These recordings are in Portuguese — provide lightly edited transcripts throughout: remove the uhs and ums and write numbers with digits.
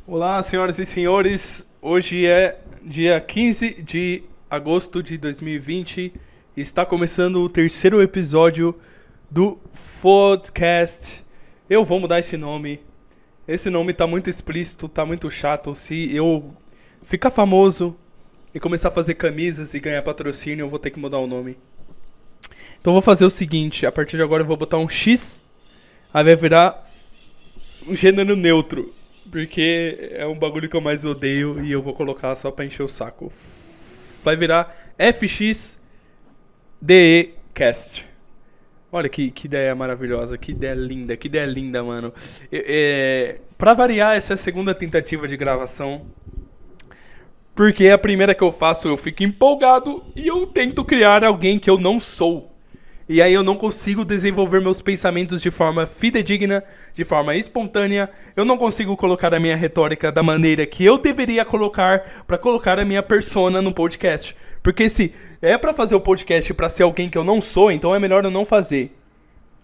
Olá, senhoras e senhores. Hoje é dia 15 de agosto de 2020 e está começando o terceiro episódio do podcast. Eu vou mudar esse nome. Esse nome tá muito explícito, tá muito chato. Se eu ficar famoso e começar a fazer camisas e ganhar patrocínio, eu vou ter que mudar o nome. Então eu vou fazer o seguinte, a partir de agora eu vou botar um X, aí vai virar um gênero neutro. Porque é um bagulho que eu mais odeio e eu vou colocar só pra encher o saco. Vai virar FXDEcast. Olha que ideia maravilhosa, que ideia linda, mano. Pra variar, essa é a segunda tentativa de gravação. Porque a primeira que eu faço eu fico empolgado e eu tento criar alguém que eu não sou. E aí eu não consigo desenvolver meus pensamentos de forma fidedigna, de forma espontânea. Eu não consigo colocar a minha retórica da maneira que eu deveria colocar pra colocar a minha persona no podcast. Porque se é pra fazer o podcast pra ser alguém que eu não sou, então é melhor eu não fazer.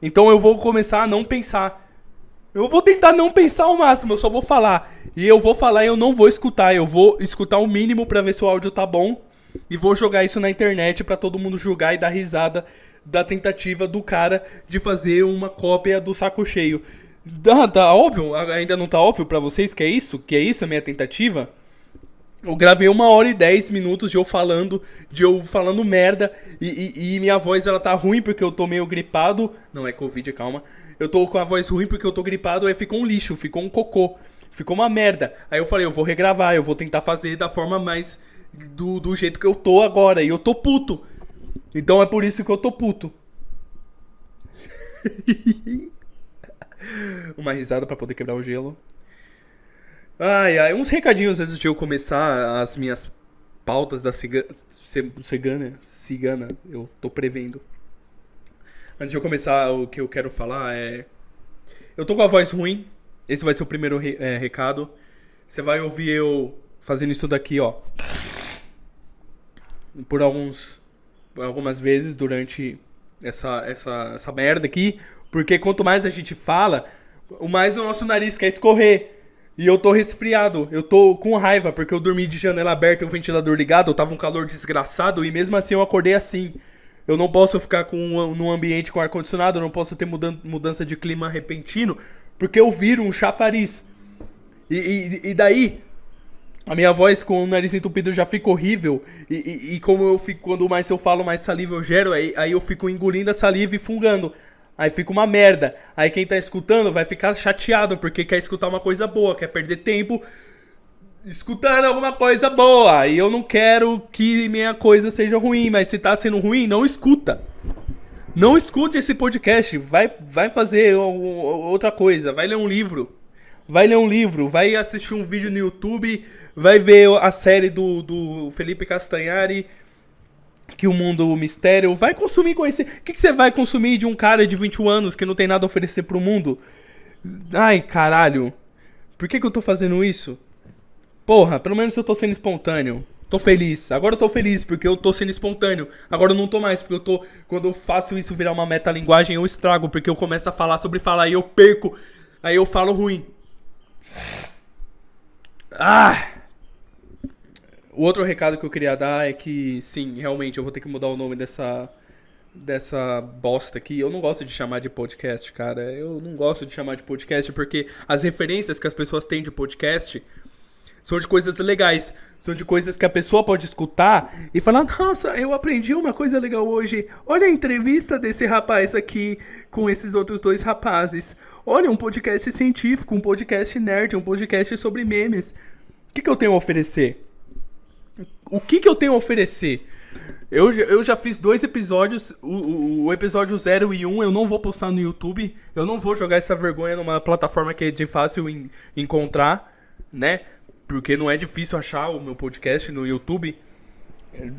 Então eu vou começar a não pensar. Eu vou tentar não pensar ao máximo, eu só vou falar. E eu vou falar e eu não vou escutar. Eu vou escutar o mínimo pra ver se o áudio tá bom. E vou jogar isso na internet pra todo mundo julgar e dar risada da tentativa do cara de fazer uma cópia do Saco Cheio. Tá óbvio? Ainda não tá óbvio pra vocês que é isso? Que é isso a minha tentativa? Eu gravei 1h10 de eu falando merda e minha voz ela tá ruim porque eu tô meio gripado. Não é Covid, calma. Eu tô com a voz ruim porque eu tô gripado, aí ficou um lixo, ficou um cocô, ficou uma merda. Aí eu falei, eu vou regravar, eu vou tentar fazer da forma mais do jeito que eu tô agora. E eu tô puto. Então é por isso que eu tô puto. Uma risada pra poder quebrar o gelo. Ai, uns recadinhos antes de eu começar as minhas pautas da cigana, eu tô prevendo. Antes de eu começar, o que eu quero falar é... Eu tô com a voz ruim, esse vai ser o primeiro recado. Você vai ouvir eu fazendo isso daqui, ó. Por algumas vezes durante essa merda aqui. Porque quanto mais a gente fala, o mais o nosso nariz quer escorrer. E eu tô resfriado, eu tô com raiva, porque eu dormi de janela aberta e o ventilador ligado, eu tava um calor desgraçado e mesmo assim eu acordei assim. Eu não posso ficar num ambiente com ar-condicionado, eu não posso ter mudança de clima repentino, porque eu viro um chafariz. E daí, a minha voz com o nariz entupido já fica horrível. E como eu fico, quando mais eu falo, mais saliva eu gero, aí eu fico engolindo a saliva e fungando. Aí fica uma merda. Aí quem tá escutando vai ficar chateado porque quer escutar uma coisa boa, quer perder tempo escutando alguma coisa boa. E eu não quero que minha coisa seja ruim, mas se tá sendo ruim, não escuta. Não escute esse podcast, vai fazer outra coisa, vai ler um livro. Vai assistir um vídeo no YouTube, vai ver a série do Felipe Castanhari, que o mundo mistério, vai consumir conhecer. O que você vai consumir de um cara de 21 anos que não tem nada a oferecer pro mundo? Ai, caralho. Por que eu tô fazendo isso? Porra, pelo menos eu tô sendo espontâneo. Tô feliz. Agora eu tô feliz porque eu tô sendo espontâneo. Agora eu não tô mais porque eu tô... Quando eu faço isso virar uma metalinguagem, eu estrago. Porque eu começo a falar sobre falar e eu perco. Aí eu falo ruim. O outro recado que eu queria dar é que, sim, realmente eu vou ter que mudar o nome dessa bosta aqui. Eu não gosto de chamar de podcast, cara. Eu não gosto de chamar de podcast porque as referências que as pessoas têm de podcast são de coisas legais. São de coisas que a pessoa pode escutar e falar, nossa, eu aprendi uma coisa legal hoje. Olha a entrevista desse rapaz aqui com esses outros dois rapazes. Olha, um podcast científico, um podcast nerd, um podcast sobre memes. O que eu tenho a oferecer? O que eu tenho a oferecer? Eu já fiz 2 episódios, o episódio 0 e 1 eu não vou postar no YouTube. Eu não vou jogar essa vergonha numa plataforma que é de fácil encontrar, né? Porque não é difícil achar o meu podcast no YouTube.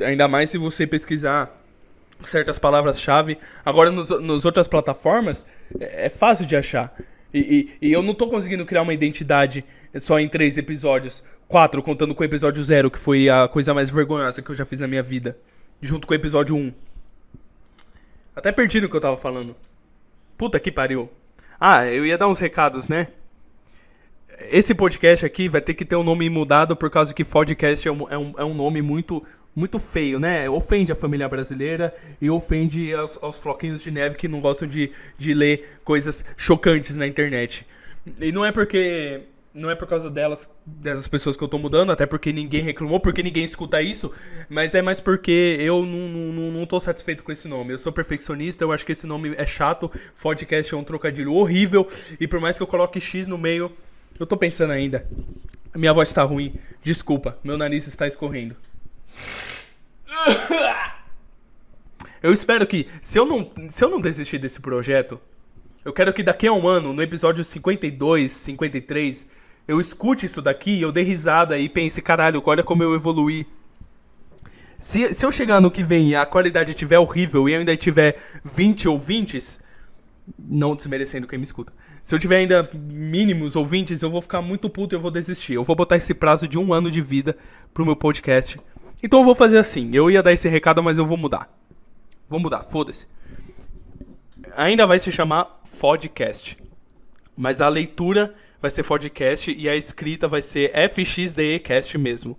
Ainda mais se você pesquisar certas palavras-chave. Agora nas outras plataformas é fácil de achar. E eu não tô conseguindo criar uma identidade só em 3 episódios. 4, contando com o episódio 0, que foi a coisa mais vergonhosa que eu já fiz na minha vida. Junto com o episódio 1. Até perdi no que eu tava falando. Puta que pariu. Eu ia dar uns recados, né? Esse podcast aqui vai ter que ter um nome mudado por causa que podcast é um nome muito feio, né? Ofende a família brasileira e ofende aos floquinhos de neve que não gostam de ler coisas chocantes na internet. E não é por causa dessas pessoas que eu tô mudando, até porque ninguém reclamou, porque ninguém escuta isso, mas é mais porque eu não tô satisfeito com esse nome. Eu sou perfeccionista, eu acho que esse nome é chato, podcast é um trocadilho horrível, e por mais que eu coloque X no meio, eu tô pensando ainda. Minha voz tá ruim, desculpa, meu nariz está escorrendo. Eu espero que, se eu não desistir desse projeto, eu quero que daqui a um ano, no episódio 52, 53, eu escute isso daqui, eu dei risada e pense, caralho, olha como eu evoluí. Se eu chegar no que vem e a qualidade estiver horrível e eu ainda tiver 20 ouvintes, não desmerecendo quem me escuta, se eu tiver ainda mínimos ouvintes, eu vou ficar muito puto e eu vou desistir. Eu vou botar esse prazo de 1 ano de vida pro meu podcast. Então eu vou fazer assim, eu ia dar esse recado, mas eu vou mudar. Vou mudar, foda-se. Ainda vai se chamar Fodcast, mas a leitura vai ser Fodcast e a escrita vai ser FXDEcast mesmo.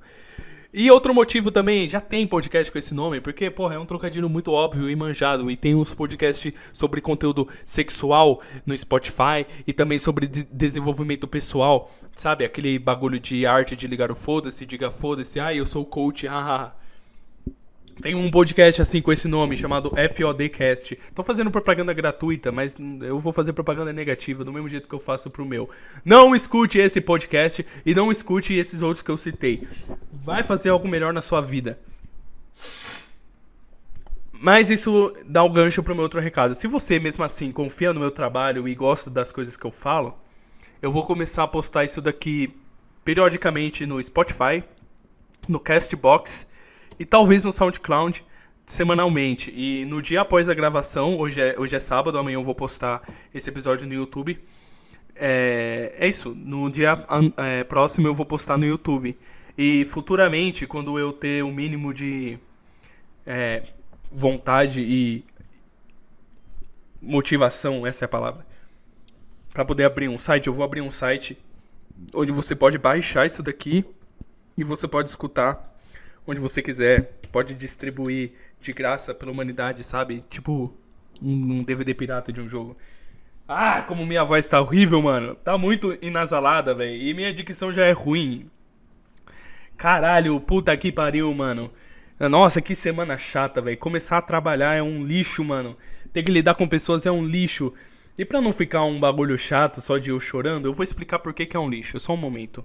E outro motivo também, já tem podcast com esse nome, porque, porra, é um trocadilho muito óbvio e manjado. E tem uns podcasts sobre conteúdo sexual no Spotify e também sobre desenvolvimento pessoal, sabe? Aquele bagulho de arte de ligar o foda-se, diga foda-se, eu sou coach, haha. Tem um podcast assim com esse nome, chamado FODcast. Tô fazendo propaganda gratuita, mas eu vou fazer propaganda negativa, do mesmo jeito que eu faço pro meu. Não escute esse podcast e não escute esses outros que eu citei. Vai fazer algo melhor na sua vida. Mas isso dá o gancho pro meu outro recado. Se você, mesmo assim, confia no meu trabalho e gosta das coisas que eu falo, eu vou começar a postar isso daqui periodicamente no Spotify, no Castbox e talvez no SoundCloud semanalmente. E no dia após a gravação, hoje é sábado, amanhã eu vou postar esse episódio no YouTube. É isso, no dia próximo eu vou postar no YouTube. E futuramente, quando eu ter um mínimo de vontade e motivação, essa é a palavra, para poder abrir um site, eu vou abrir um site onde você pode baixar isso daqui e você pode escutar onde você quiser, pode distribuir de graça pela humanidade, sabe? Tipo um DVD pirata de um jogo. Como minha voz tá horrível, mano. Tá muito inasalada, velho. E minha dicção já é ruim. Caralho, puta que pariu, mano. Nossa, que semana chata, velho. Começar a trabalhar é um lixo, mano. Ter que lidar com pessoas é um lixo. E pra não ficar um bagulho chato só de eu chorando, eu vou explicar por que é um lixo. Só um momento.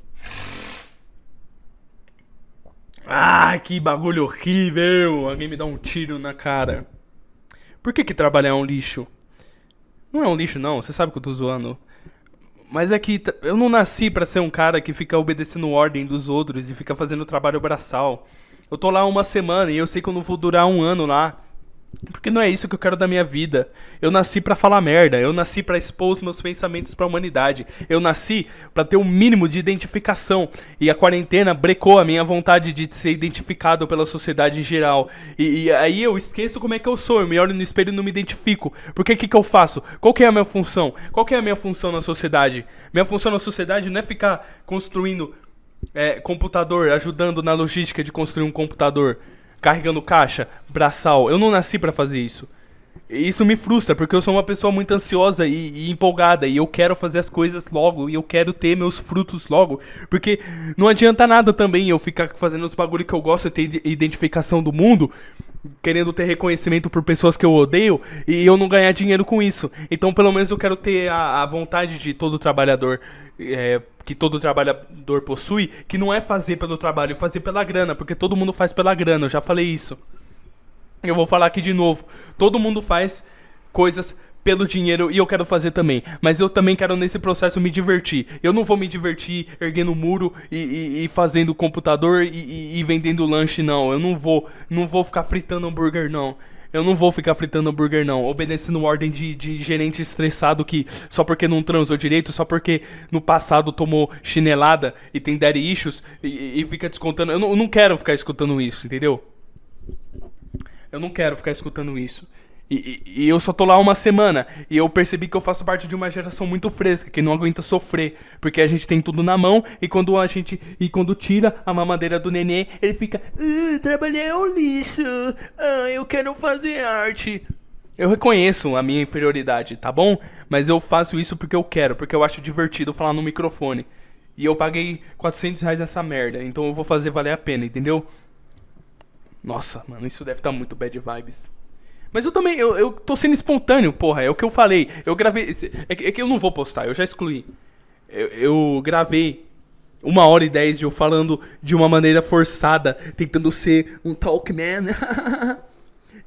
Que bagulho horrível. Alguém me dá um tiro na cara. Por que trabalhar é um lixo? Não é um lixo, não. Você sabe que eu tô zoando. Mas é que eu não nasci pra ser um cara que fica obedecendo ordem dos outros e fica fazendo trabalho braçal. Eu tô lá 1 semana e eu sei que eu não vou durar 1 ano lá. Porque não é isso que eu quero da minha vida. Eu nasci pra falar merda. Eu nasci pra expor os meus pensamentos pra humanidade. Eu nasci pra ter um mínimo de identificação. E a quarentena brecou a minha vontade de ser identificado pela sociedade em geral. E aí eu esqueço como é que eu sou. Eu me olho no espelho e não me identifico. Porque o que eu faço? Qual que é a minha função? Qual que é a minha função na sociedade? Minha função na sociedade não é ficar construindo computador, ajudando na logística de construir um computador, carregando caixa, braçal. Eu não nasci pra fazer isso. Isso me frustra, porque eu sou uma pessoa muito ansiosa e empolgada, e eu quero fazer as coisas logo, e eu quero ter meus frutos logo, porque não adianta nada também eu ficar fazendo os bagulho que eu gosto e ter identificação do mundo, querendo ter reconhecimento por pessoas que eu odeio, e eu não ganhar dinheiro com isso. Então pelo menos eu quero ter a vontade de todo trabalhador, que todo trabalhador possui, que não é fazer pelo trabalho, é fazer pela grana, porque todo mundo faz pela grana, eu já falei isso. Eu vou falar aqui de novo. Todo mundo faz coisas pelo dinheiro e eu quero fazer também. Mas eu também quero nesse processo me divertir. Eu não vou me divertir erguendo muro e fazendo computador e vendendo lanche, não. Eu não vou ficar fritando hambúrguer, não. Eu não vou ficar fritando hambúrguer, não. Obedecendo ordem de gerente estressado que só porque não transou direito, só porque no passado tomou chinelada e tem daddy issues e fica descontando. Eu não quero ficar escutando isso, entendeu? Eu não quero ficar escutando isso. E eu só tô lá uma semana. E eu percebi que eu faço parte de uma geração muito fresca, que não aguenta sofrer. Porque a gente tem tudo na mão. E quando tira a mamadeira do nenê, ele fica: trabalhar é um lixo. Eu quero fazer arte. Eu reconheço a minha inferioridade, tá bom? Mas eu faço isso porque eu quero. Porque eu acho divertido falar no microfone. E eu paguei R$ 400 nessa merda. Então eu vou fazer valer a pena, entendeu? Nossa, mano, isso deve estar muito bad vibes. Mas eu também, eu tô sendo espontâneo, porra, é o que eu falei. Eu gravei, é que eu não vou postar, eu já excluí. Eu gravei 1h10 de eu falando de uma maneira forçada, tentando ser um talkman.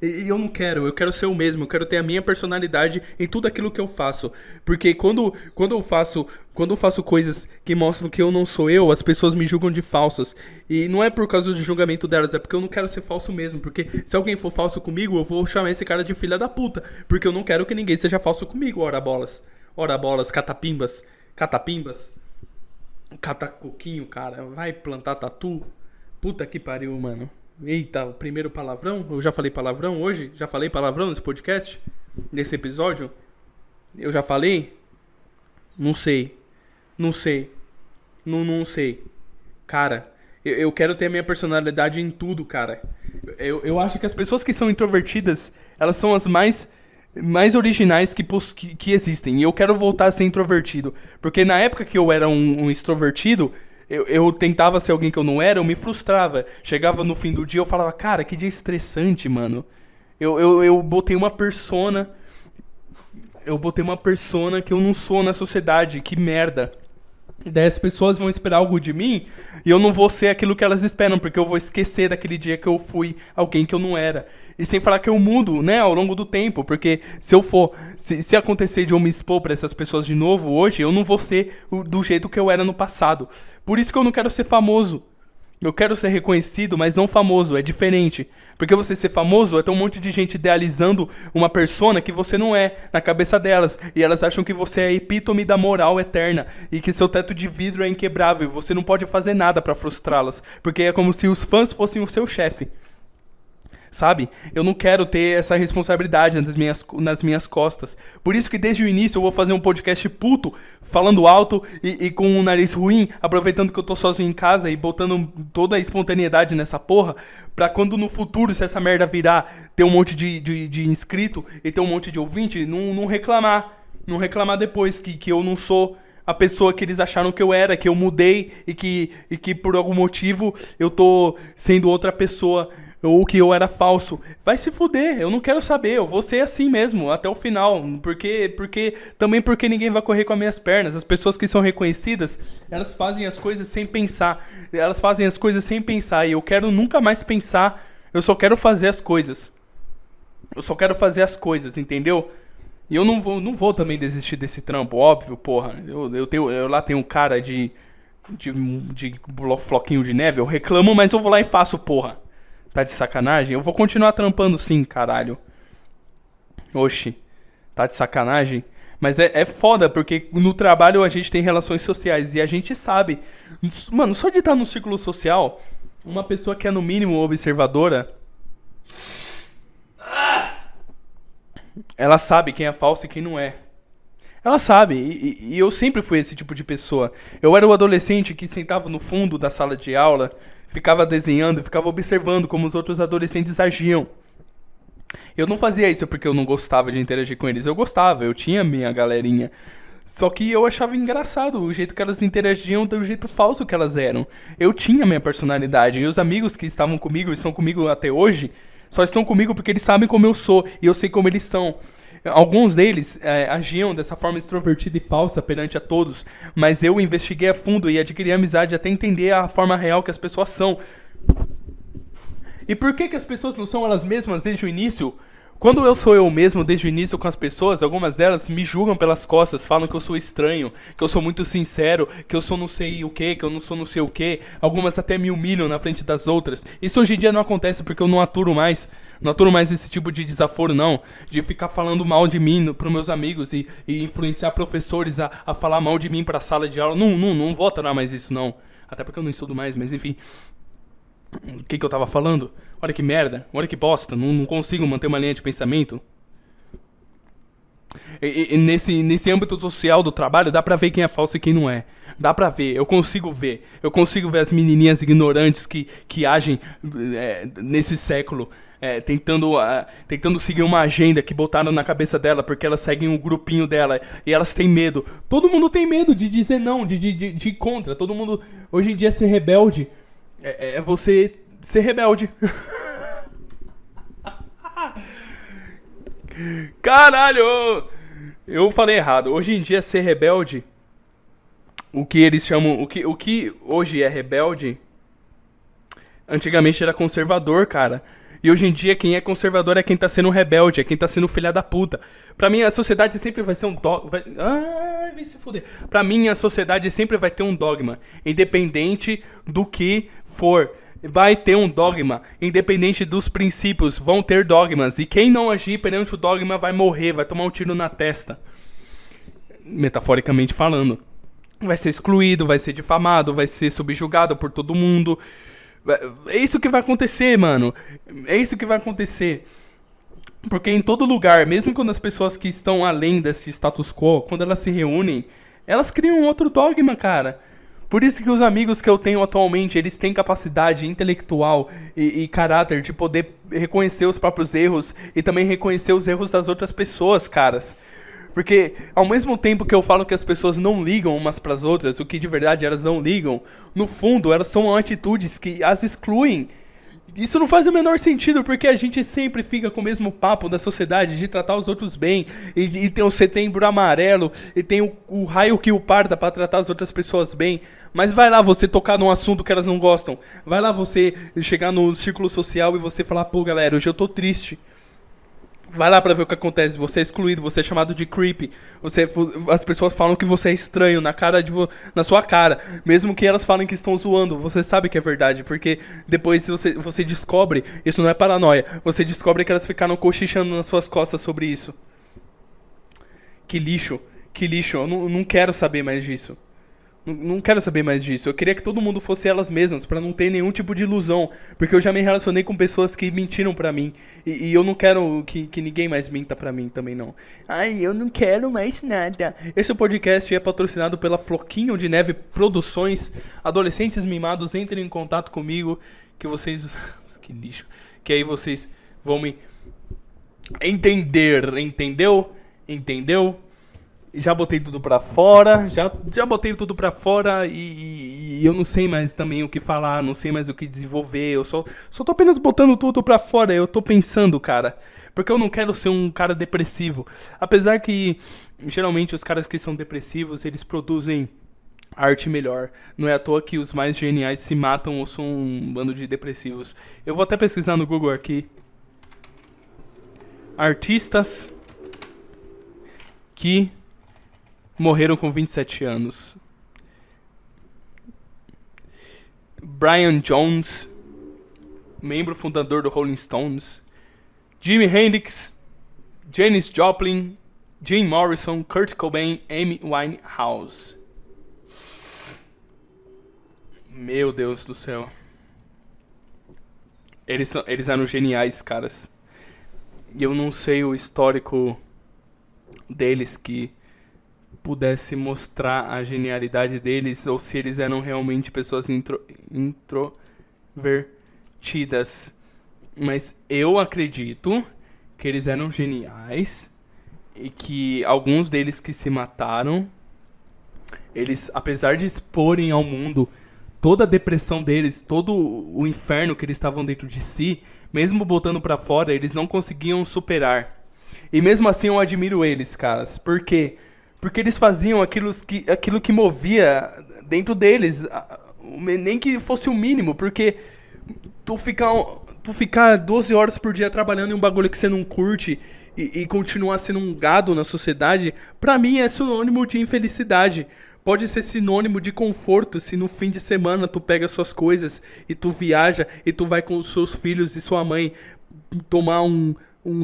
E eu não quero, eu quero ser o mesmo, eu quero ter a minha personalidade em tudo aquilo que eu faço. Porque quando eu faço coisas que mostram que eu não sou eu, as pessoas me julgam de falsas. E não é por causa do julgamento delas, é porque eu não quero ser falso mesmo. Porque se alguém for falso comigo, eu vou chamar esse cara de filha da puta. Porque eu não quero que ninguém seja falso comigo, ora bolas. Ora bolas, catapimbas. Catacoquinho, cara. Vai plantar tatu. Puta que pariu, mano. Eita, o primeiro palavrão? Eu já falei palavrão hoje? Já falei palavrão nesse podcast? Nesse episódio? Eu já falei? Não sei. Não sei. Não sei. Cara, eu quero ter a minha personalidade em tudo, cara. Eu acho que as pessoas que são introvertidas, elas são as mais originais que existem. E eu quero voltar a ser introvertido. Porque na época que eu era um extrovertido, eu tentava ser alguém que eu não era, eu me frustrava. Chegava no fim do dia, eu falava, cara, que dia estressante, mano. Eu botei uma persona. Eu botei uma persona que eu não sou na sociedade, que merda. Daí as pessoas vão esperar algo de mim e eu não vou ser aquilo que elas esperam, porque eu vou esquecer daquele dia que eu fui alguém que eu não era. E sem falar que eu mudo, né, ao longo do tempo, porque se acontecer de eu me expor pra essas pessoas de novo hoje, eu não vou ser do jeito que eu era no passado. Por isso que eu não quero ser famoso. Eu quero ser reconhecido, mas não famoso, é diferente. Porque você ser famoso é ter um monte de gente idealizando uma persona que você não é, na cabeça delas. E elas acham que você é a epítome da moral eterna. E que seu teto de vidro é inquebrável. Você não pode fazer nada pra frustrá-las. Porque é como se os fãs fossem o seu chefe. Sabe? Eu não quero ter essa responsabilidade nas minhas costas. Por isso que desde o início eu vou fazer um podcast puto, falando alto e com um nariz ruim, aproveitando que eu tô sozinho em casa e botando toda a espontaneidade nessa porra, pra quando no futuro, se essa merda virar, ter um monte de inscrito e ter um monte de ouvinte, não reclamar. Não reclamar depois que eu não sou a pessoa que eles acharam que eu era, que eu mudei e que por algum motivo eu tô sendo outra pessoa. Ou que eu era falso. Vai se fuder, eu não quero saber, eu vou ser assim mesmo, até o final. Também porque ninguém vai correr com as minhas pernas. As pessoas que são reconhecidas, elas fazem as coisas sem pensar. E eu quero nunca mais pensar, eu só quero fazer as coisas. Entendeu? E eu não vou também desistir desse trampo, óbvio, porra. Eu lá tenho um cara de floquinho de neve, eu reclamo, mas eu vou lá e faço, porra. Tá de sacanagem? Eu vou continuar trampando sim, caralho. Oxi, tá de sacanagem? Mas é foda, porque no trabalho a gente tem relações sociais e a gente sabe. Mano, só de estar no círculo social, uma pessoa que é no mínimo observadora, ela sabe quem é falso e quem não é. Ela sabe, e eu sempre fui esse tipo de pessoa. Eu era o adolescente que sentava no fundo da sala de aula, ficava desenhando, ficava observando como os outros adolescentes agiam. Eu não fazia isso porque eu não gostava de interagir com eles. Eu gostava, eu tinha minha galerinha. Só que eu achava engraçado o jeito que elas interagiam, do jeito falso que elas eram. Eu tinha minha personalidade, e os amigos que estavam comigo e estão comigo até hoje, só estão comigo porque eles sabem como eu sou, e eu sei como eles são. Alguns deles agiam dessa forma extrovertida e falsa perante a todos, mas eu investiguei a fundo e adquiri amizade até entender a forma real que as pessoas são. E por que as pessoas não são elas mesmas desde o início? Quando eu sou eu mesmo desde o início com as pessoas, algumas delas me julgam pelas costas, falam que eu sou estranho, que eu sou muito sincero, que eu sou não sei o que eu não sou não sei o que. Algumas até me humilham na frente das outras. Isso hoje em dia não acontece porque eu não aturo mais. Não aturo mais esse tipo de desaforo, não. De ficar falando mal de mim pros meus amigos e influenciar professores a falar mal de mim pra sala de aula. Não vou aturar mais isso, não. Até porque eu não estudo mais, mas enfim. O que eu tava falando? Olha que merda, olha que bosta, não consigo manter uma linha de pensamento. E nesse âmbito social do trabalho, dá pra ver quem é falso e quem não é. Dá pra ver, eu consigo ver. Eu consigo ver as menininhas ignorantes que agem nesse século, tentando seguir uma agenda que botaram na cabeça dela, porque elas seguem um grupinho dela e elas têm medo. Todo mundo tem medo de dizer não, de ir contra. Todo mundo, hoje em dia, ser rebelde é você ser rebelde. Caralho! Eu falei errado. Hoje em dia, ser rebelde, o que eles chamam. O que hoje é rebelde, antigamente era conservador, cara. E hoje em dia, quem é conservador é quem tá sendo rebelde, é quem tá sendo filha da puta. Pra mim, a sociedade sempre vai ser um dogma. Ai, vai se fuder. Pra mim, a sociedade sempre vai ter um dogma. Independente do que for. Vai ter um dogma, independente dos princípios, vão ter dogmas. E quem não agir perante o dogma vai morrer, vai tomar um tiro na testa. Metaforicamente falando. Vai ser excluído, vai ser difamado, vai ser subjugado por todo mundo. É isso que vai acontecer, mano. É isso que vai acontecer. Porque em todo lugar, mesmo quando as pessoas que estão além desse status quo, quando elas se reúnem, elas criam um outro dogma, cara. Por isso que os amigos que eu tenho atualmente, eles têm capacidade intelectual e caráter de poder reconhecer os próprios erros e também reconhecer os erros das outras pessoas, caras. Porque ao mesmo tempo que eu falo que as pessoas não ligam umas pras outras, o que de verdade elas não ligam, no fundo elas tomam atitudes que as excluem. Isso não faz o menor sentido, porque a gente sempre fica com o mesmo papo da sociedade de tratar os outros bem, e tem o setembro amarelo, e tem o raio que o parta pra tratar as outras pessoas bem. Mas vai lá você tocar num assunto que elas não gostam. Vai lá você chegar no círculo social e você falar, pô galera, hoje eu tô triste. Vai lá pra ver o que acontece. Você é excluído, você é chamado de creepy. As pessoas falam que você é estranho na sua cara. Mesmo que elas falem que estão zoando, você sabe que é verdade. Porque depois você descobre, isso não é paranoia, você descobre que elas ficaram cochichando nas suas costas sobre isso. Que lixo, eu não quero saber mais disso. Não quero saber mais disso. Eu queria que todo mundo fosse elas mesmas, pra não ter nenhum tipo de ilusão. Porque eu já me relacionei com pessoas que mentiram pra mim. E eu não quero que ninguém mais minta pra mim também, não. Ai, eu não quero mais nada. Esse podcast é patrocinado pela Floquinho de Neve Produções. Adolescentes mimados, entrem em contato comigo. Que vocês... que lixo. Que aí vocês vão me entender. Entendeu? Já botei tudo pra fora, já botei tudo pra fora e eu não sei mais também o que falar, não sei mais o que desenvolver, eu só tô apenas botando tudo pra fora, eu tô pensando, cara, porque eu não quero ser um cara depressivo, apesar que geralmente os caras que são depressivos, eles produzem arte melhor, não é à toa que os mais geniais se matam ou são um bando de depressivos. Eu vou até pesquisar no Google aqui, artistas que morreram com 27 anos. Brian Jones, membro fundador do Rolling Stones. Jimi Hendrix, Janis Joplin, Jim Morrison, Kurt Cobain, Amy Winehouse. Meu Deus do céu. Eles eram geniais, caras. E eu não sei o histórico deles que pudesse mostrar a genialidade deles ou se eles eram realmente pessoas introvertidas. Mas eu acredito que eles eram geniais e que alguns deles que se mataram, eles, apesar de exporem ao mundo toda a depressão deles, todo o inferno que eles estavam dentro de si, mesmo botando pra fora, eles não conseguiam superar. E mesmo assim eu admiro eles, caras. Por quê? Porque eles faziam aquilo que movia dentro deles, nem que fosse o mínimo, porque tu ficar 12 horas por dia trabalhando em um bagulho que você não curte e continuar sendo um gado na sociedade, pra mim é sinônimo de infelicidade. Pode ser sinônimo de conforto se no fim de semana tu pega suas coisas e tu viaja e tu vai com os seus filhos e sua mãe tomar um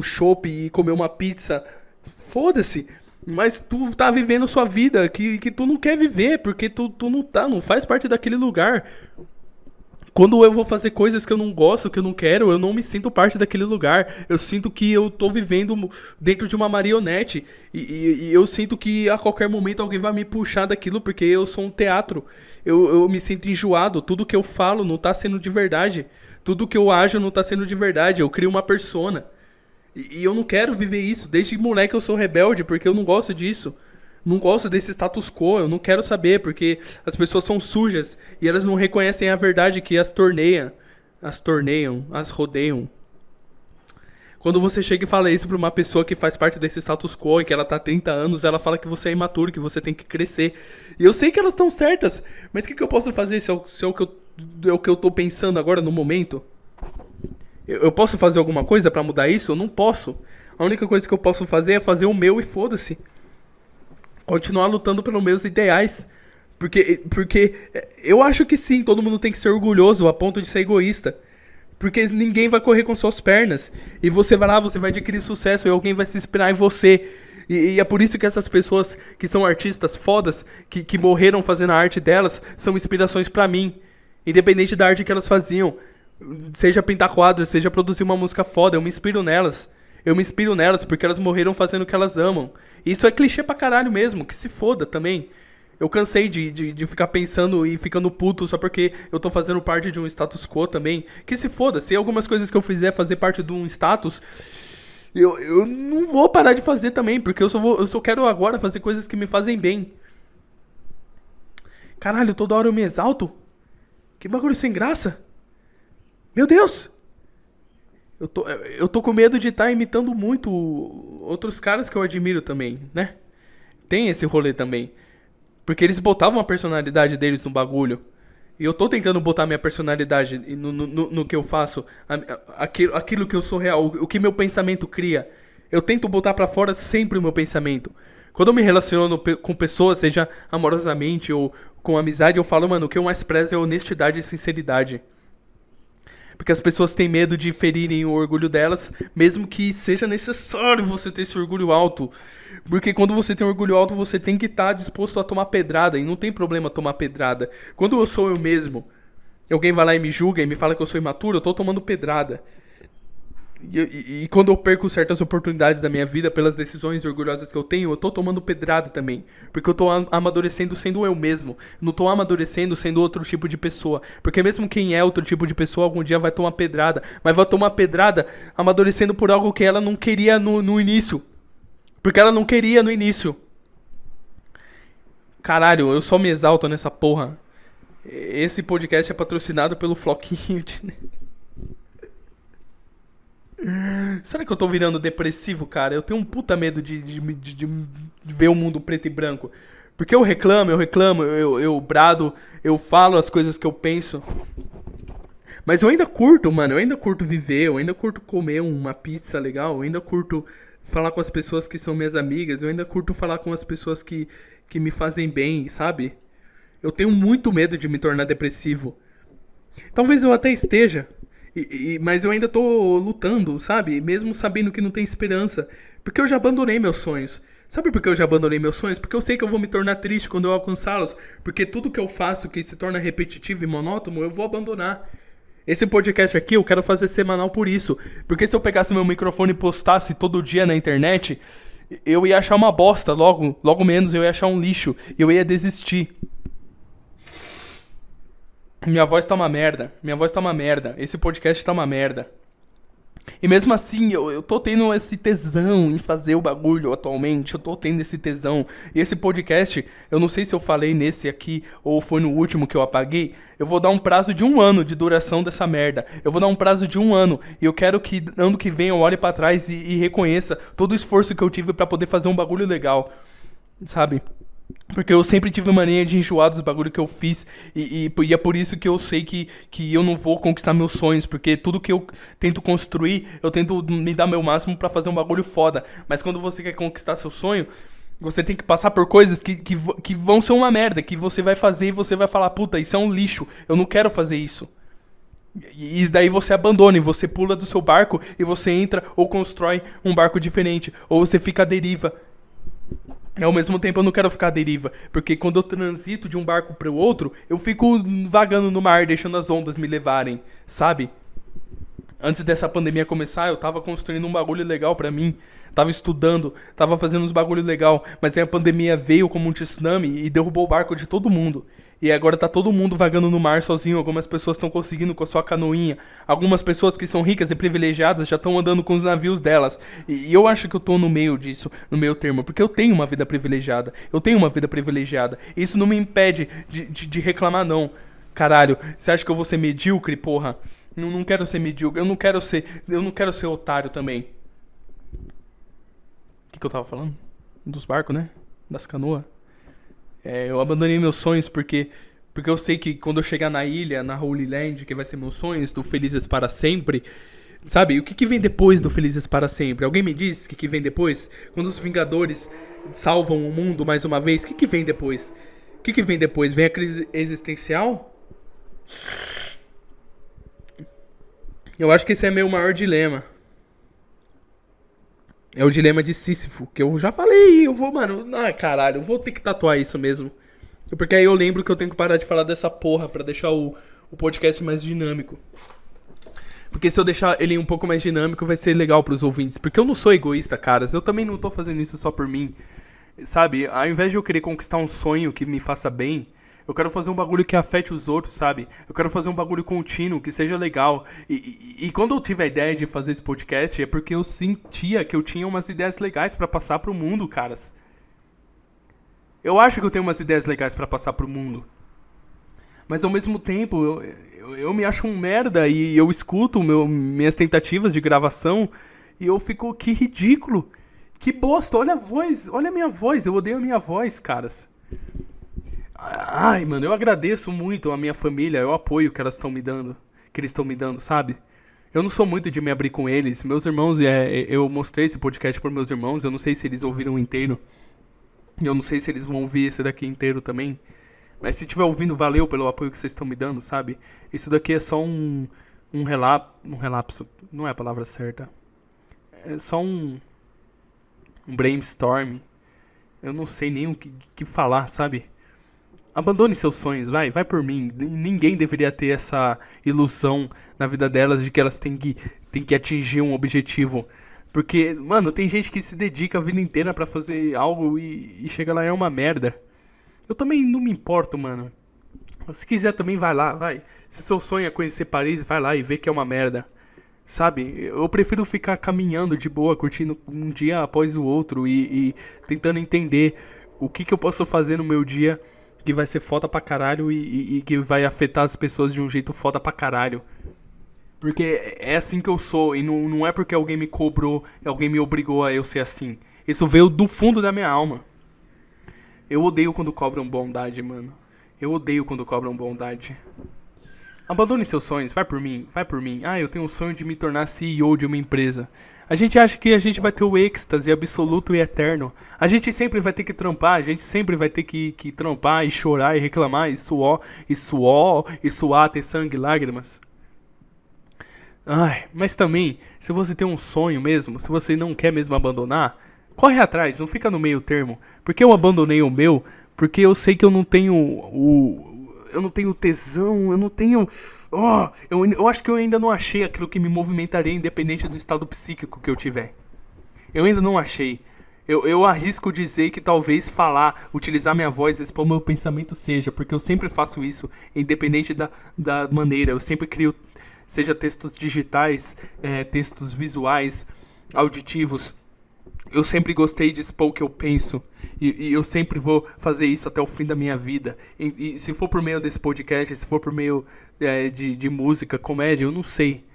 chopp e comer uma pizza. Foda-se. Mas tu tá vivendo sua vida que tu não quer viver, porque tu não faz parte daquele lugar. Quando eu vou fazer coisas que eu não gosto, que eu não quero, eu não me sinto parte daquele lugar. Eu sinto que eu tô vivendo dentro de uma marionete. E eu sinto que a qualquer momento alguém vai me puxar daquilo, porque eu sou um teatro. Eu me sinto enjoado. Tudo que eu falo não tá sendo de verdade. Tudo que eu ajo não tá sendo de verdade. Eu crio uma persona. E eu não quero viver isso. Desde moleque eu sou rebelde, porque eu não gosto disso. Não gosto desse status quo, eu não quero saber, porque as pessoas são sujas e elas não reconhecem a verdade que as torneiam, as rodeiam. Quando você chega e fala isso pra uma pessoa que faz parte desse status quo e que ela tá há 30 anos, ela fala que você é imaturo, que você tem que crescer. E eu sei que elas estão certas, mas o que eu posso fazer se é o que eu tô pensando agora no momento? Eu posso fazer alguma coisa pra mudar isso? Eu não posso. A única coisa que eu posso fazer é fazer o meu e foda-se. Continuar lutando pelos meus ideais. Porque eu acho que sim, todo mundo tem que ser orgulhoso a ponto de ser egoísta. Porque ninguém vai correr com suas pernas. E você vai lá, você vai adquirir sucesso e alguém vai se inspirar em você. E é por isso que essas pessoas que são artistas fodas, que morreram fazendo a arte delas, são inspirações pra mim. Independente da arte que elas faziam. Seja pintar quadros, seja produzir uma música foda, eu me inspiro nelas. Eu me inspiro nelas porque elas morreram fazendo o que elas amam. E isso é clichê pra caralho mesmo, que se foda também. Eu cansei de ficar pensando e ficando puto só porque eu tô fazendo parte de um status quo também. Que se foda, se algumas coisas que eu fizer fazer parte de um status, eu não vou parar de fazer também, porque eu só quero agora fazer coisas que me fazem bem. Caralho, toda hora eu me exalto? Que bagulho sem graça. Meu Deus! Eu tô com medo de estar imitando muito outros caras que eu admiro também, né? Tem esse rolê também. Porque eles botavam a personalidade deles no bagulho. E eu tô tentando botar minha personalidade no que eu faço. Aquilo que eu sou real. O que meu pensamento cria. Eu tento botar pra fora sempre o meu pensamento. Quando eu me relaciono com pessoas, seja amorosamente ou com amizade, eu falo, mano, o que eu mais prezo é honestidade e sinceridade. Porque as pessoas têm medo de ferirem o orgulho delas, mesmo que seja necessário você ter esse orgulho alto. Porque quando você tem orgulho alto, você tem que estar disposto a tomar pedrada, e não tem problema tomar pedrada. Quando eu sou eu mesmo, alguém vai lá e me julga e me fala que eu sou imaturo, eu tô tomando pedrada. E quando eu perco certas oportunidades da minha vida pelas decisões orgulhosas que eu tenho, eu tô tomando pedrada também. Porque eu tô amadurecendo sendo eu mesmo. Não tô amadurecendo sendo outro tipo de pessoa. Porque mesmo quem é outro tipo de pessoa, algum dia vai tomar pedrada. Mas vai tomar pedrada amadurecendo por algo que ela não queria no início. Porque ela não queria no início. Caralho, eu só me exalto nessa porra. Esse podcast é patrocinado pelo Floquinho de... Será que eu tô virando depressivo, cara? Eu tenho um puta medo de ver o mundo preto e branco. Porque eu reclamo, eu brado, eu falo as coisas que eu penso. Mas eu ainda curto, mano, eu ainda curto viver, eu ainda curto comer uma pizza legal, eu ainda curto falar com as pessoas que são minhas amigas, eu ainda curto falar com as pessoas que me fazem bem, sabe? Eu tenho muito medo de me tornar depressivo. Talvez eu até esteja. Mas eu ainda tô lutando, sabe? Mesmo sabendo que não tem esperança. Porque eu já abandonei meus sonhos. Sabe por que eu já abandonei meus sonhos? Porque eu sei que eu vou me tornar triste quando eu alcançá-los. Porque tudo que eu faço que se torna repetitivo e monótono, eu vou abandonar. Esse podcast aqui eu quero fazer semanal por isso. Porque se eu pegasse meu microfone e postasse todo dia na internet, eu ia achar uma bosta. Logo menos eu ia achar um lixo. Eu ia desistir. Minha voz tá uma merda. Esse podcast tá uma merda. E mesmo assim, eu tô tendo esse tesão em fazer o bagulho atualmente. Eu tô tendo esse tesão. E esse podcast, eu não sei se eu falei nesse aqui ou foi no último que eu apaguei. Eu vou dar um prazo de 1 ano de duração dessa merda. Eu vou dar um prazo de 1 ano. E eu quero que ano que vem eu olhe pra trás e reconheça todo o esforço que eu tive pra poder fazer um bagulho legal. Sabe? Porque eu sempre tive mania de enjoar dos bagulho que eu fiz. E é por isso que eu sei que eu não vou conquistar meus sonhos. Porque tudo que eu tento construir, eu tento me dar meu máximo pra fazer um bagulho foda. Mas quando você quer conquistar seu sonho, você tem que passar por coisas que vão ser uma merda. Que você vai fazer e você vai falar, puta, isso é um lixo, eu não quero fazer isso. E daí você abandona, e você pula do seu barco e você entra ou constrói um barco diferente. Ou você fica à deriva. Ao mesmo tempo eu não quero ficar à deriva, porque quando eu transito de um barco para o outro, eu fico vagando no mar, deixando as ondas me levarem, sabe? Antes dessa pandemia começar, eu tava construindo um bagulho legal pra mim, tava estudando, tava fazendo uns bagulho legal, mas aí a pandemia veio como um tsunami e derrubou o barco de todo mundo. E agora tá todo mundo vagando no mar sozinho, algumas pessoas estão conseguindo com a sua canoinha, algumas pessoas que são ricas e privilegiadas já estão andando com os navios delas. E eu acho que eu tô no meio disso, no meio termo, porque eu tenho uma vida privilegiada, eu tenho uma vida privilegiada. E isso não me impede de reclamar não. Caralho, você acha que eu vou ser medíocre, porra? Não quero ser medíocre, eu não quero ser otário também. O que eu tava falando? Dos barcos, né? Das canoas. Eu abandonei meus sonhos porque eu sei que quando eu chegar na ilha, na Holy Land, que vai ser meus sonhos, do Felizes para Sempre, sabe? O que vem depois do Felizes para Sempre? Alguém me diz o que vem depois? Quando os Vingadores salvam o mundo mais uma vez, o que vem depois? O que vem depois? Vem a crise existencial? Eu acho que esse é meu maior dilema. É o dilema de Sísifo, que eu já falei, eu vou, mano, caralho, eu vou ter que tatuar isso mesmo. Porque aí eu lembro que eu tenho que parar de falar dessa porra pra deixar o podcast mais dinâmico. Porque se eu deixar ele um pouco mais dinâmico, vai ser legal pros ouvintes. Porque eu não sou egoísta, caras, eu também não tô fazendo isso só por mim. Sabe, ao invés de eu querer conquistar um sonho que me faça bem, eu quero fazer um bagulho que afete os outros, sabe? Eu quero fazer um bagulho contínuo, que seja legal. E quando eu tive a ideia de fazer esse podcast, é porque eu sentia que eu tinha umas ideias legais pra passar pro mundo, caras. Eu acho que eu tenho umas ideias legais pra passar pro mundo. Mas ao mesmo tempo, eu me acho um merda e eu escuto minhas tentativas de gravação e eu fico, que ridículo. Que bosta, olha a voz, olha a minha voz, eu odeio a minha voz, caras. Ai, mano, eu agradeço muito a minha família, o apoio que eles estão me dando, sabe? Eu não sou muito de me abrir com eles. Meus irmãos, eu mostrei esse podcast para meus irmãos, eu não sei se eles ouviram inteiro. Eu não sei se eles vão ouvir esse daqui inteiro também. Mas se estiver ouvindo, valeu pelo apoio que vocês estão me dando, sabe? Isso daqui é só um relapso, não é a palavra certa. É só um brainstorm. Eu não sei nem o que falar, sabe? Abandone seus sonhos, vai por mim. Ninguém deveria ter essa ilusão na vida delas de que elas têm que atingir um objetivo. Porque, mano, tem gente que se dedica a vida inteira pra fazer algo e chega lá e é uma merda. Eu também não me importo, mano. Se quiser também vai lá, vai. Se seu sonho é conhecer Paris, vai lá e vê que é uma merda. Sabe? Eu prefiro ficar caminhando de boa, curtindo um dia após o outro e tentando entender o que eu posso fazer no meu dia que vai ser foda pra caralho e que vai afetar as pessoas de um jeito foda pra caralho. Porque é assim que eu sou e não é porque alguém me cobrou, alguém me obrigou a eu ser assim. Isso veio do fundo da minha alma. Eu odeio quando cobram bondade, mano. Eu odeio quando cobram bondade. Abandone seus sonhos, vai por mim, vai por mim. Eu tenho um sonho de me tornar CEO de uma empresa. A gente acha que a gente vai ter o êxtase absoluto e eterno. A gente sempre vai ter que trampar, a gente sempre vai ter que trampar e chorar e reclamar e suar, ter sangue e lágrimas. Mas também, se você tem um sonho mesmo, se você não quer mesmo abandonar, corre atrás, não fica no meio termo. Porque eu abandonei o meu, porque eu sei que eu não tenho eu não tenho tesão, eu não tenho... eu acho que eu ainda não achei aquilo que me movimentaria independente do estado psíquico que eu tiver. Eu ainda não achei. Eu arrisco dizer que talvez utilizar minha voz, expor meu pensamento seja, porque eu sempre faço isso, independente da maneira. Eu sempre crio, seja textos digitais, textos visuais, auditivos. Eu sempre gostei de expor o que eu penso. E eu sempre vou fazer isso até o fim da minha vida. E se for por meio desse podcast, se for por meio de música, comédia, eu não sei.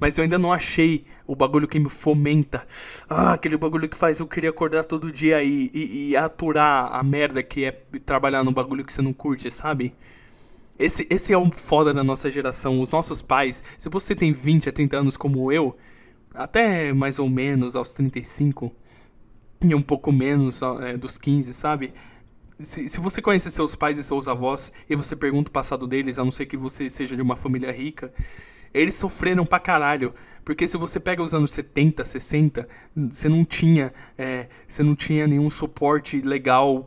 Mas eu ainda não achei o bagulho que me fomenta. Aquele bagulho que faz eu querer acordar todo dia e aturar a merda que é trabalhar num bagulho que você não curte, sabe? Esse é o foda da nossa geração. Os nossos pais, se você tem 20 a 30 anos como eu, até mais ou menos aos 35 e um pouco menos dos 15, sabe? Se você conhece seus pais e seus avós e você pergunta o passado deles, a não ser que você seja de uma família rica, Eles sofreram pra caralho. Porque se você pega os anos 70, 60, você não tinha nenhum suporte legal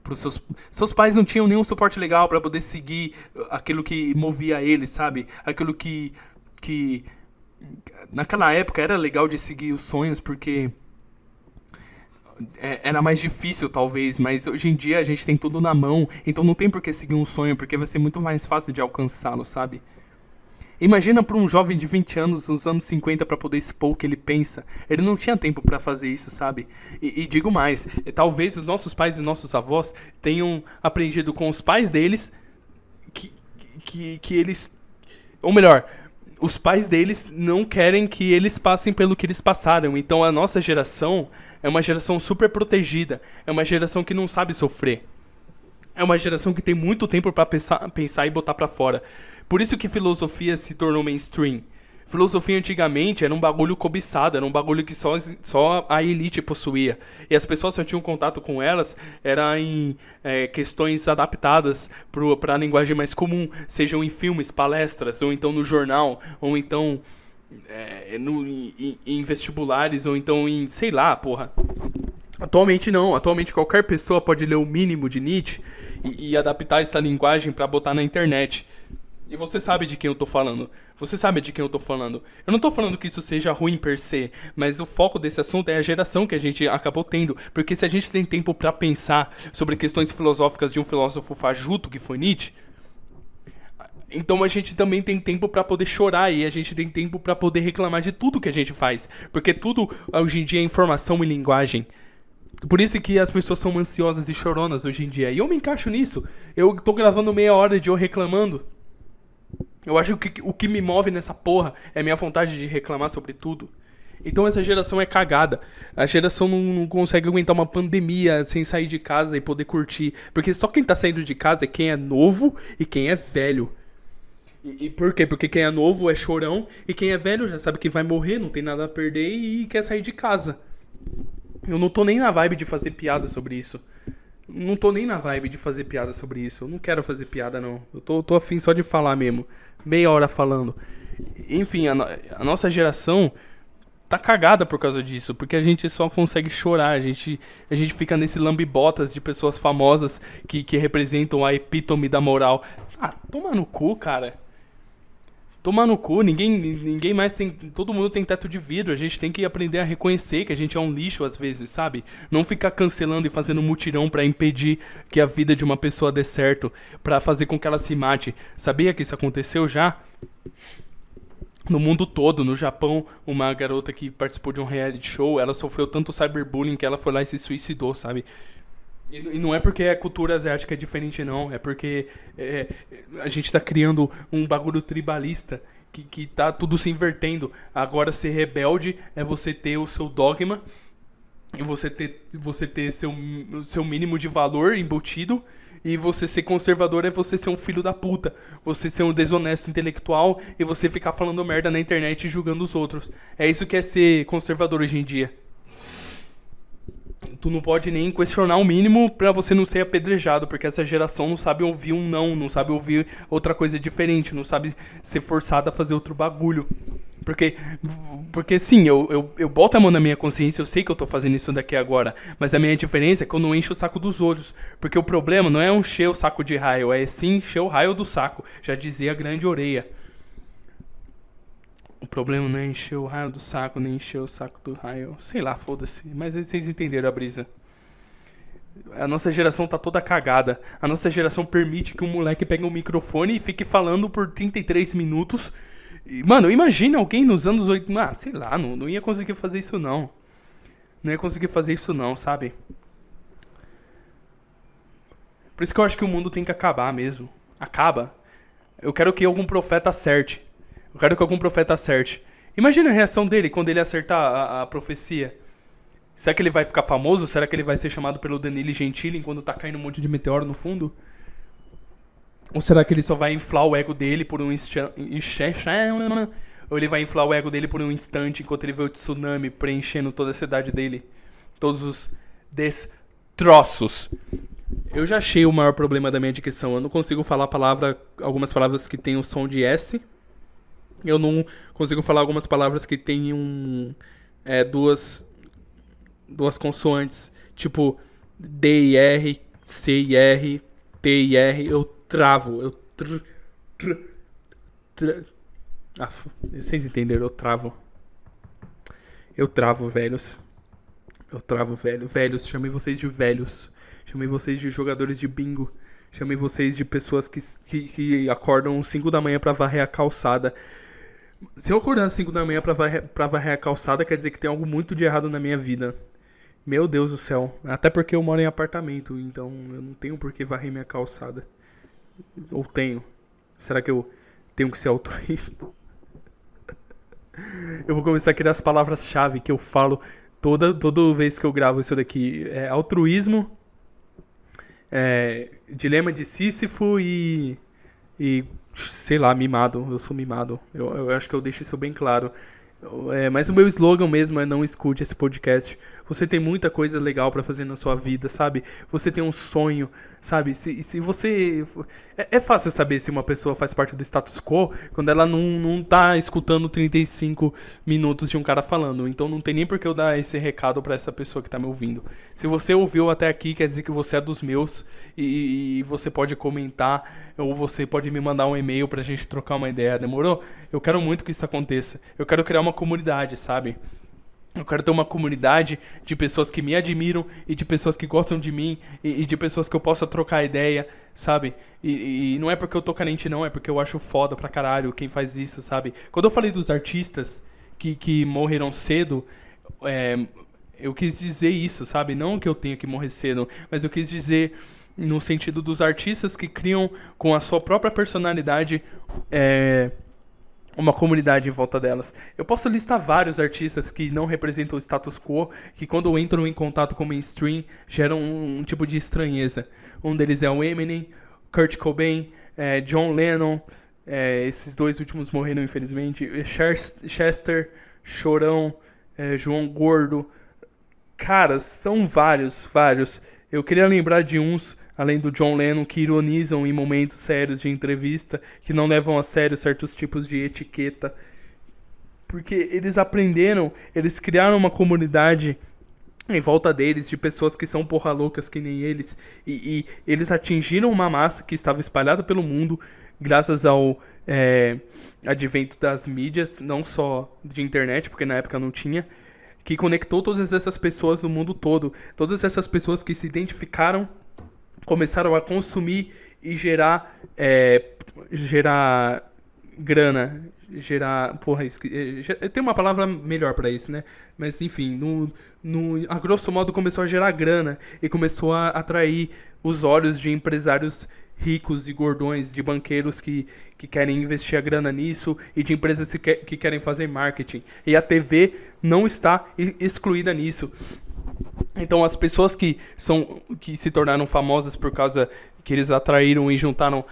pros seus pais não tinham nenhum suporte legal pra poder seguir aquilo que movia eles, sabe? Aquilo que naquela época era legal de seguir os sonhos, porque era mais difícil, talvez, mas hoje em dia a gente tem tudo na mão, então não tem por que seguir um sonho, porque vai ser muito mais fácil de alcançá-lo, sabe? Imagina para um jovem de 20 anos, nos anos 50, para poder expor o que ele pensa. Ele não tinha tempo para fazer isso, sabe? E digo mais, talvez os nossos pais e nossos avós tenham aprendido com os pais deles que eles... Ou melhor, os pais deles não querem que eles passem pelo que eles passaram. Então a nossa geração é uma geração super protegida. É uma geração que não sabe sofrer. É uma geração que tem muito tempo pra pensar e botar pra fora. Por isso que filosofia se tornou mainstream. Filosofia antigamente era um bagulho cobiçado, era um bagulho que só a elite possuía. E as pessoas só tinham contato com elas era em questões adaptadas para a linguagem mais comum, sejam em filmes, palestras, ou então no jornal, ou então em vestibulares, ou então em, sei lá, porra. Atualmente não, atualmente qualquer pessoa pode ler o mínimo de Nietzsche e adaptar essa linguagem pra botar na internet. E você sabe de quem eu tô falando. Você sabe de quem eu tô falando. Eu não tô falando que isso seja ruim per se, mas o foco desse assunto é a geração que a gente acabou tendo. Porque se a gente tem tempo pra pensar sobre questões filosóficas de um filósofo fajuto que foi Nietzsche, então a gente também tem tempo pra poder chorar e a gente tem tempo pra poder reclamar de tudo que a gente faz. Porque tudo hoje em dia é informação e linguagem. Por isso que as pessoas são ansiosas e choronas hoje em dia. E eu me encaixo nisso. Eu tô gravando meia hora de eu reclamando. Eu acho que o que me move nessa porra é a minha vontade de reclamar sobre tudo. Então essa geração é cagada. A geração não consegue aguentar uma pandemia sem sair de casa e poder curtir. Porque só quem tá saindo de casa é quem é novo e quem é velho. E por quê? Porque quem é novo é chorão e quem é velho já sabe que vai morrer, não tem nada a perder e quer sair de casa. Eu não tô nem na vibe de fazer piada sobre isso. Não tô nem na vibe de fazer piada sobre isso. Eu não quero fazer piada, não. Eu tô afim só de falar mesmo. Meia hora falando. Enfim, a nossa geração tá cagada por causa disso. Porque a gente só consegue chorar. A gente fica nesse lambibotas de pessoas famosas que representam a epítome da moral. Ah, toma no cu, cara. Tomar no cu, ninguém mais tem... Todo mundo tem teto de vidro, a gente tem que aprender a reconhecer que a gente é um lixo às vezes, sabe? Não ficar cancelando e fazendo mutirão pra impedir que a vida de uma pessoa dê certo, pra fazer com que ela se mate. Sabia que isso aconteceu já? No mundo todo, no Japão, uma garota que participou de um reality show, ela sofreu tanto cyberbullying que ela foi lá e se suicidou, sabe? E não é porque a cultura asiática é diferente, não. É porque a gente tá criando um bagulho tribalista que tá tudo se invertendo. Agora, ser rebelde é você ter o seu dogma e você ter seu mínimo de valor embutido. E você ser conservador é você ser um filho da puta. Você ser um desonesto intelectual e você ficar falando merda na internet e julgando os outros. É isso que é ser conservador hoje em dia. Tu não pode nem questionar o mínimo pra você não ser apedrejado, porque essa geração não sabe ouvir um não sabe ouvir outra coisa diferente, não sabe ser forçado a fazer outro bagulho. Porque sim, eu boto a mão na minha consciência, eu sei que eu tô fazendo isso daqui agora, mas a minha diferença é que eu não encho o saco dos outros, porque o problema não é encher o saco de raio, é sim encher o raio do saco, já dizia a grande orelha. O problema não é encher o raio do saco, nem encher o saco do raio. Sei lá, foda-se. Mas vocês entenderam a brisa. A nossa geração tá toda cagada. A nossa geração permite que um moleque pegue um microfone e fique falando por 33 minutos. E, mano, imagina alguém nos anos 80... Ah, sei lá, não ia conseguir fazer isso não. Não ia conseguir fazer isso não, sabe? Por isso que eu acho que o mundo tem que acabar mesmo. Acaba. Eu quero que algum profeta acerte. Eu quero que algum profeta acerte. Imagina a reação dele quando ele acertar a profecia. Será que ele vai ficar famoso? Será que ele vai ser chamado pelo Danilo Gentili quando tá caindo um monte de meteoro no fundo? Ou será que ele só vai inflar o ego dele por um instante? Ou ele vai inflar o ego dele por um instante enquanto ele vê o tsunami preenchendo toda a cidade dele? Todos os destroços. Eu já achei o maior problema da minha dicção. Eu não consigo falar algumas palavras que tem o som de S. Eu não consigo falar algumas palavras que têm duas consoantes, tipo D e R, C e R, T e R. Eu travo. Tr, tr. Ah, vocês entenderam? Eu travo. Eu travo, velhos. Eu travo, velho. Velhos, chamei vocês de velhos. Chamei vocês de jogadores de bingo. Chamei vocês de pessoas que acordam 5 da manhã pra varrer a calçada. Se eu acordar às 5 da manhã pra varrer a calçada, quer dizer que tem algo muito de errado na minha vida. Meu Deus do céu. Até porque eu moro em apartamento, então eu não tenho por que varrer minha calçada. Ou tenho? Será que eu tenho que ser altruísta? Eu vou começar a criar as palavras-chave que eu falo toda vez que eu gravo isso daqui. É altruísmo, dilema de Sísifo e sei lá, mimado. Eu sou mimado. Eu acho que eu deixo isso bem claro. Mas o meu slogan mesmo é: não escute esse podcast. Você tem muita coisa legal pra fazer na sua vida, sabe? Você tem um sonho, sabe? Se você... É fácil saber se uma pessoa faz parte do status quo quando ela não tá escutando 35 minutos de um cara falando. Então não tem nem por que eu dar esse recado pra essa pessoa que tá me ouvindo. Se você ouviu até aqui, quer dizer que você é dos meus e você pode comentar ou você pode me mandar um e-mail pra gente trocar uma ideia, demorou? Eu quero muito que isso aconteça. Eu quero criar uma comunidade, sabe? Eu quero ter uma comunidade de pessoas que me admiram e de pessoas que gostam de mim e de pessoas que eu possa trocar ideia, sabe? E não é porque eu tô carente, não, é porque eu acho foda pra caralho quem faz isso, sabe? Quando eu falei dos artistas que morreram cedo, eu quis dizer isso, sabe? Não que eu tenha que morrer cedo, mas eu quis dizer no sentido dos artistas que criam com a sua própria personalidade uma comunidade em volta delas. Eu posso listar vários artistas que não representam o status quo, que quando entram em contato com o mainstream, geram um tipo de estranheza. Um deles é o Eminem, Kurt Cobain, John Lennon, esses dois últimos morreram infelizmente, Chester, Chorão, João Gordo. Caras, são vários. Eu queria lembrar de uns, além do John Lennon, que ironizam em momentos sérios de entrevista, que não levam a sério certos tipos de etiqueta. Porque eles aprenderam, eles criaram uma comunidade em volta deles, de pessoas que são porra loucas que nem eles. E eles atingiram uma massa que estava espalhada pelo mundo, graças ao advento das mídias, não só de internet, porque na época não tinha, que conectou todas essas pessoas no mundo todo. Todas essas pessoas que se identificaram, começaram a consumir e gerar grana. Porra, tem uma palavra melhor pra isso, né? Mas enfim, a grosso modo começou a gerar grana e começou a atrair os olhos de empresários ricos e gordões, de banqueiros que querem investir a grana nisso e de empresas que querem fazer marketing. E a TV não está excluída nisso. Então as pessoas que se tornaram famosas por causa que eles atraíram e juntaram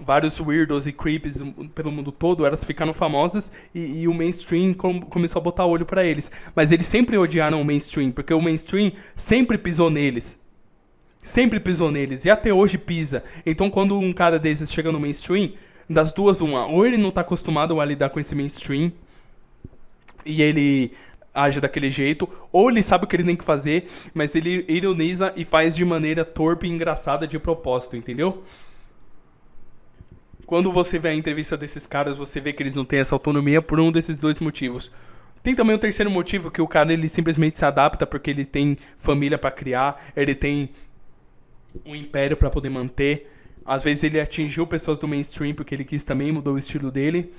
vários weirdos e creeps pelo mundo todo, elas ficaram famosas e o mainstream começou a botar olho pra eles. Mas eles sempre odiaram o mainstream, porque o mainstream sempre pisou neles. Sempre pisou neles, e até hoje pisa. Então quando um cara desses chega no mainstream, das duas uma, ou ele não tá acostumado a lidar com esse mainstream, e ele age daquele jeito, ou ele sabe o que ele tem que fazer, mas ele ironiza e faz de maneira torpe e engraçada de propósito, entendeu? Quando você vê a entrevista desses caras, você vê que eles não têm essa autonomia por um desses dois motivos. Tem também o terceiro motivo, que o cara ele simplesmente se adapta porque ele tem família pra criar, ele tem um império pra poder manter. Às vezes ele atingiu pessoas do mainstream porque ele quis também, mudou o estilo dele.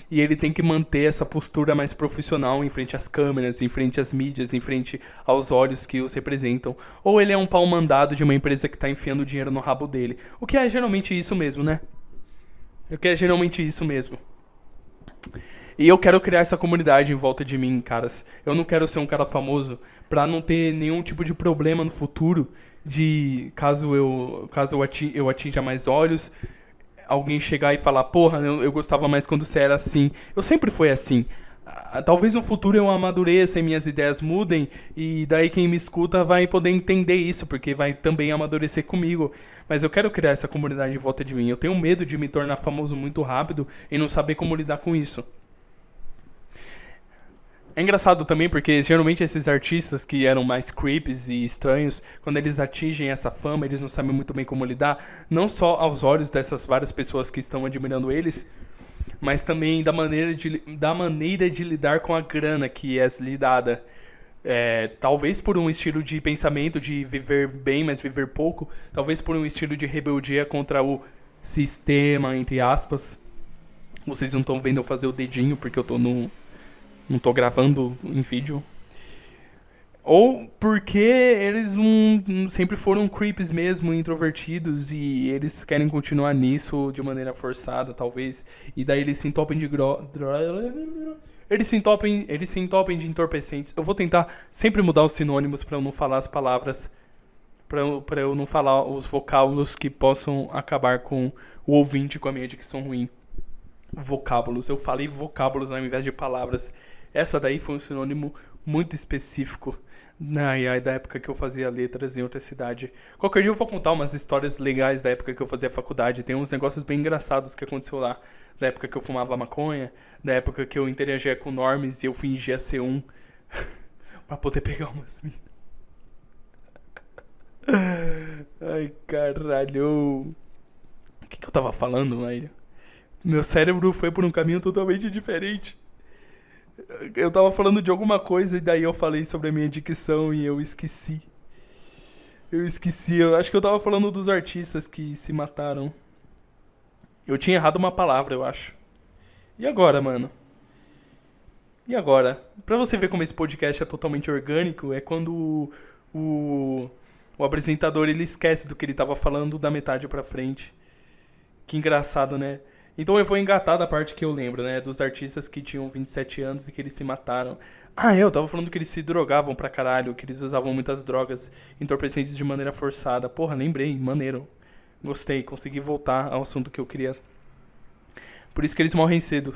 E ele tem que manter essa postura mais profissional em frente às câmeras, em frente às mídias, em frente aos olhos que os representam. Ou ele é um pau mandado de uma empresa que tá enfiando dinheiro no rabo dele. O que é geralmente isso mesmo, né? E eu quero criar essa comunidade em volta de mim, caras. Eu não quero ser um cara famoso pra não ter nenhum tipo de problema no futuro de caso eu atinja mais olhos, alguém chegar e falar: porra, eu gostava mais quando você era assim. Eu sempre fui assim. Talvez no futuro eu amadureça e minhas ideias mudem, e daí quem me escuta vai poder entender isso, porque vai também amadurecer comigo. Mas eu quero criar essa comunidade em volta de mim. Eu tenho medo de me tornar famoso muito rápido e não saber como lidar com isso. É engraçado também porque geralmente esses artistas que eram mais creeps e estranhos, quando eles atingem essa fama, eles não sabem muito bem como lidar, não só aos olhos dessas várias pessoas que estão admirando eles, mas também da maneira de lidar com a grana que é lhe dada. Talvez por um estilo de pensamento de viver bem, mas viver pouco, talvez por um estilo de rebeldia contra o sistema, entre aspas. Vocês não estão vendo eu fazer o dedinho porque eu tô no não tô gravando em vídeo. Ou porque eles sempre foram creeps mesmo, introvertidos, e eles querem continuar nisso de maneira forçada, talvez. E daí eles se entopem de eles se entopem de entorpecentes. Eu vou tentar sempre mudar os sinônimos pra eu não falar as palavras, pra eu não falar os vocábulos que possam acabar com o ouvinte com a minha dicção ruim. Vocábulos. Eu falei vocábulos ao invés de palavras. Essa daí foi um sinônimo muito específico da época que eu fazia letras em outra cidade. Qualquer dia eu vou contar umas histórias legais da época que eu fazia faculdade. Tem uns negócios bem engraçados que aconteceu lá. Da época que eu fumava maconha, da época que eu interagia com normes e eu fingia ser um pra poder pegar umas minas. Ai, caralho. O que eu tava falando, velho? Meu cérebro foi por um caminho totalmente diferente. Eu tava falando de alguma coisa e daí eu falei sobre a minha dicção e eu esqueci. Eu acho que eu tava falando dos artistas que se mataram. Eu tinha errado uma palavra, eu acho. E agora, mano? E agora? Pra você ver como esse podcast é totalmente orgânico, é quando o apresentador ele esquece do que ele tava falando da metade pra frente. Que engraçado, né? Então eu vou engatar da parte que eu lembro, né? Dos artistas que tinham 27 anos e que eles se mataram. Eu tava falando que eles se drogavam pra caralho, que eles usavam muitas drogas entorpecentes de maneira forçada. Porra, lembrei, maneiro. Gostei, consegui voltar ao assunto que eu queria. Por isso que eles morrem cedo.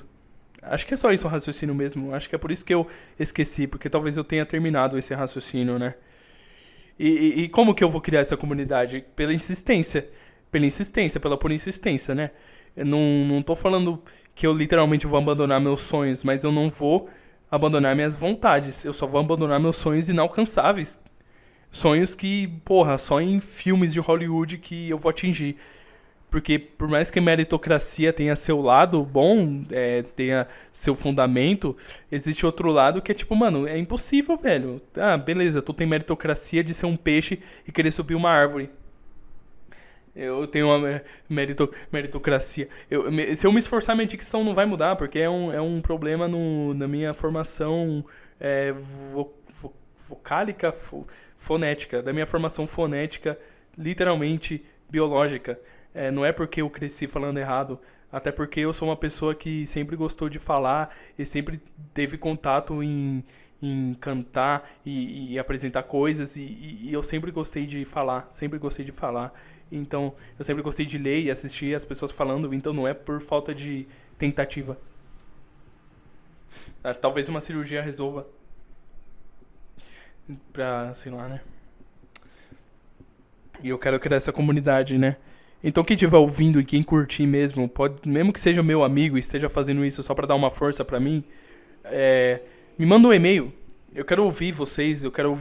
Acho que é só isso o raciocínio mesmo. Acho que é por isso que eu esqueci, porque talvez eu tenha terminado esse raciocínio, né? E como que eu vou criar essa comunidade? Pela insistência. Pela pura insistência, né? Eu não tô falando que eu literalmente vou abandonar meus sonhos, mas eu não vou abandonar minhas vontades. Eu só vou abandonar meus sonhos inalcançáveis. Sonhos que, porra, só em filmes de Hollywood que eu vou atingir. Porque por mais que a meritocracia tenha seu lado bom, tenha seu fundamento, existe outro lado que é tipo, mano, é impossível, velho. Beleza, tu tem meritocracia de ser um peixe e querer subir uma árvore. Eu tenho uma meritocracia. Se eu me esforçar, minha dicção não vai mudar, porque é um problema na minha formação vocálica, fonética. Da minha formação fonética, literalmente biológica. Não é porque eu cresci falando errado, até porque eu sou uma pessoa que sempre gostou de falar e sempre teve contato em cantar e apresentar coisas e eu sempre gostei de falar, Então, eu sempre gostei de ler e assistir as pessoas falando, então não é por falta de tentativa. Talvez uma cirurgia resolva pra, sei lá, né? E eu quero criar essa comunidade, né? Então quem estiver ouvindo e quem curtir mesmo, pode, mesmo que seja meu amigo e esteja fazendo isso só pra dar uma força pra mim, me manda um e-mail. Eu quero ouvir vocês, eu quero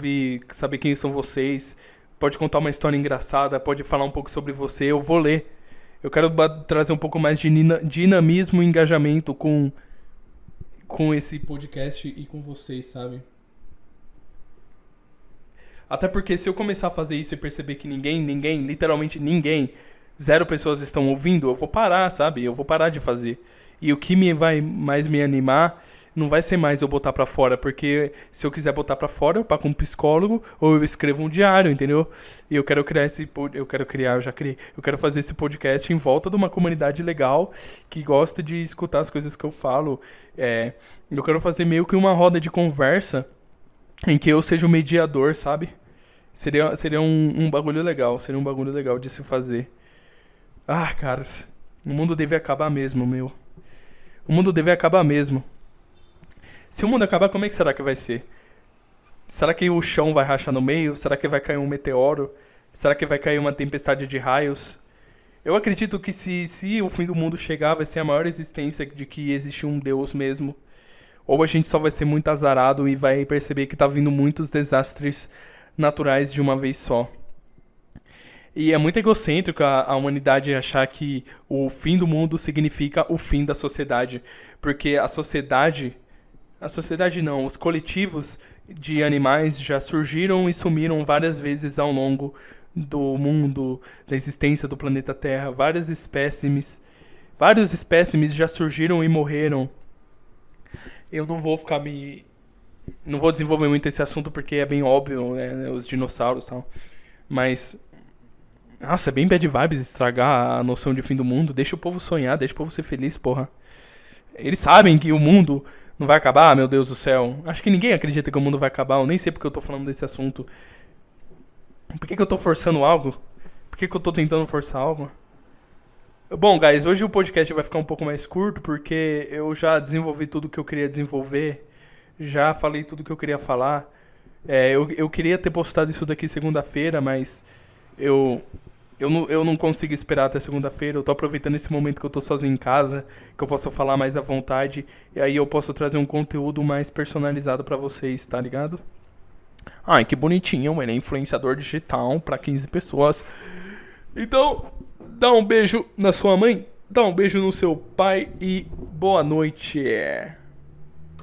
saber quem são vocês. Pode contar uma história engraçada, pode falar um pouco sobre você, eu vou ler. Eu quero trazer um pouco mais de dinamismo e engajamento com esse podcast e com vocês, sabe? Até porque se eu começar a fazer isso e perceber que ninguém, literalmente ninguém, 0 pessoas estão ouvindo, eu vou parar, sabe? Eu vou parar de fazer. E o que vai mais me animar não vai ser mais eu botar pra fora, porque se eu quiser botar pra fora, eu pago um psicólogo ou eu escrevo um diário, entendeu? E eu quero criar eu já criei. Eu quero fazer esse podcast em volta de uma comunidade legal que gosta de escutar as coisas que eu falo. Eu quero fazer meio que uma roda de conversa em que eu seja o mediador, sabe? Seria um bagulho legal, de se fazer. Caras, o mundo deve acabar mesmo, meu. O mundo deve acabar mesmo. Se o mundo acabar, como é que será que vai ser? Será que o chão vai rachar no meio? Será que vai cair um meteoro? Será que vai cair uma tempestade de raios? Eu acredito que se o fim do mundo chegar, vai ser a maior existência de que existe um Deus mesmo. Ou a gente só vai ser muito azarado e vai perceber que tá vindo muitos desastres naturais de uma vez só. E é muito egocêntrico a humanidade achar que o fim do mundo significa o fim da sociedade. Porque a sociedade. A sociedade não, os coletivos de animais já surgiram e sumiram várias vezes ao longo do mundo, da existência do planeta Terra. Vários espécimes já surgiram e morreram. Eu não vou ficar me. Não vou desenvolver muito esse assunto porque é bem óbvio, né? Os dinossauros e tal. Mas. Nossa, é bem bad vibes estragar a noção de fim do mundo. Deixa o povo sonhar, deixa o povo ser feliz, porra. Eles sabem que o mundo não vai acabar, meu Deus do céu. Acho que ninguém acredita que o mundo vai acabar. Eu nem sei porque eu tô falando desse assunto. Por que eu tô forçando algo? Por que eu tô tentando forçar algo? Bom, guys, hoje o podcast vai ficar um pouco mais curto porque eu já desenvolvi tudo que eu queria desenvolver. Já falei tudo que eu queria falar. Eu queria ter postado isso daqui segunda-feira, mas eu não consigo esperar até segunda-feira. Eu tô aproveitando esse momento que eu tô sozinho em casa, que eu posso falar mais à vontade. E aí eu posso trazer um conteúdo mais personalizado pra vocês, tá ligado? Ai, que bonitinho, ele é influenciador digital pra 15 pessoas. Então, dá um beijo na sua mãe, dá um beijo no seu pai e boa noite.